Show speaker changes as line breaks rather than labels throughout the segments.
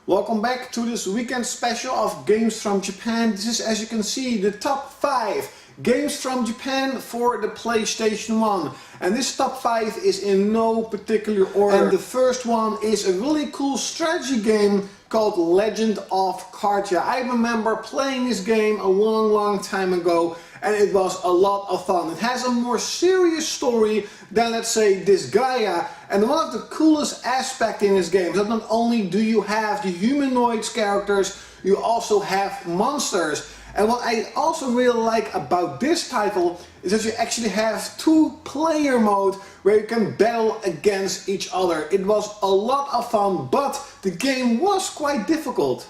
Welcome back to this weekend special of Games from Japan. This is, as you can see, the top 5 games from Japan for the PlayStation 1. And this top 5 is in no particular order. And the first one is a really cool strategy game called Legend of Klaudkil. I remember playing this game a long time ago and it was a lot of fun. It has a more serious story than, let's say, Disgaea. And one of the coolest aspects in this game is that not only do you have the humanoids characters, you also have monsters. And what I also really like about this title is that you actually have 2-player mode where you can battle against each other. It was a lot of fun, but the game was quite difficult.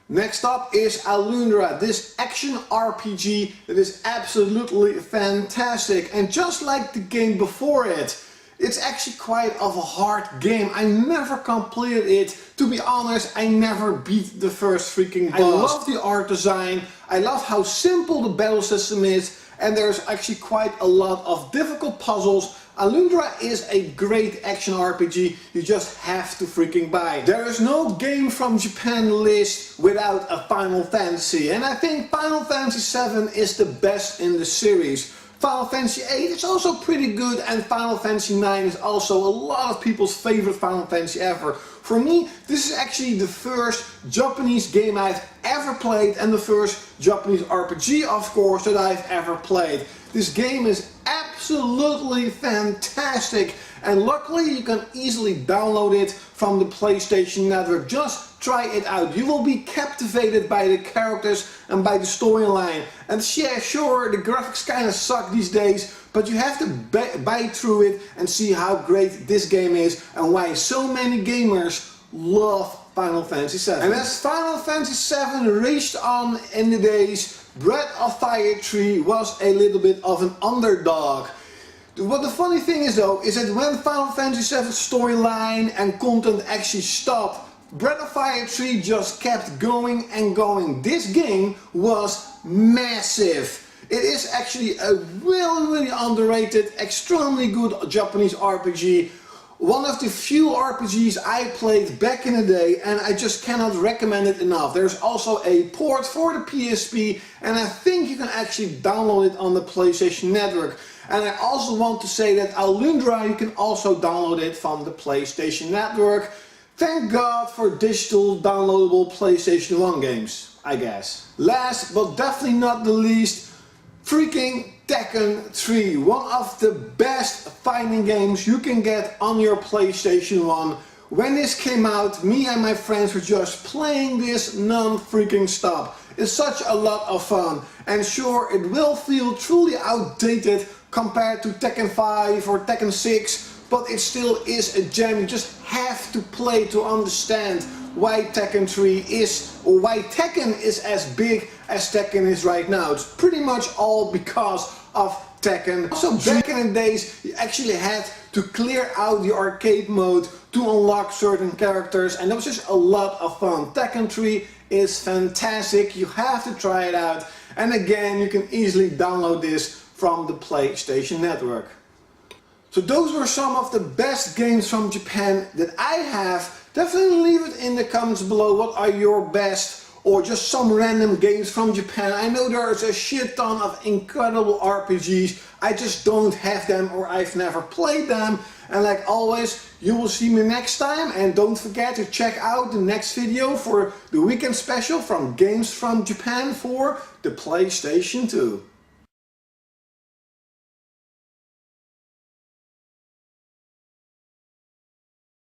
Next up is Alundra, this action RPG that is absolutely fantastic. And just like the game before it, it's actually quite of a hard game. I never completed it. To be honest, I never beat the first freaking boss. I love the art design, I love how simple the battle system is, and there's actually quite a lot of difficult puzzles. Alundra is a great action RPG, you just have to freaking buy. There is no game from Japan list without a Final Fantasy, and I think Final Fantasy 7 is the best in the series. Final Fantasy 8 is also pretty good, and Final Fantasy 9 is also a lot of people's favorite Final Fantasy ever. For me, this is actually the first Japanese game I've ever played and the first Japanese RPG, of course, that I've ever played. This game is absolutely fantastic, and luckily you can easily download it from the PlayStation Network. Just try it out. You will be captivated by the characters and by the storyline. And yeah, sure, the graphics kind of suck these days, but you have to bite through it and see how great this game is and why so many gamers love Final Fantasy 7. And as Final Fantasy 7 raged on in the days, Breath of Fire 3 was a little bit of an underdog. What the funny thing is though, is that when Final Fantasy 7 storyline and content actually stopped, Breath of Fire 3 just kept going and going. This game was massive. It is actually a really underrated, extremely good Japanese RPG. One of the few RPGs I played back in the day, and I just cannot recommend it enough. There's also a port for the PSP, and I think you can actually download it on the PlayStation Network. And I also want to say that Alundra, you can also download it from the PlayStation Network. Thank God for digital downloadable PlayStation 1 games, I guess. Last but definitely not the least, freaking Tekken 3, one of the best fighting games you can get on your PlayStation 1. When this came out, me and my friends were just playing this non-freaking stop. It's such a lot of fun, and sure, it will feel truly outdated compared to Tekken 5 or Tekken 6, but it still is a gem. You just have to play to understand why Tekken 3 is, or why Tekken is as big as Tekken is right now. It's pretty much all because of Tekken. So back in the days, you actually had to clear out the arcade mode to unlock certain characters, and that was just a lot of fun. Tekken 3 is fantastic, you have to try it out, and again, you can easily download this from the PlayStation Network. So those were some of the best games from Japan that I have. Definitely leave it in the comments below. What are your best, or just some random games from Japan? I know there's a shit ton of incredible RPGs. I just don't have them, or I've never played them. And like always, you will see me next time. And don't forget to check out the next video for the weekend special from Games from Japan for the PlayStation 2.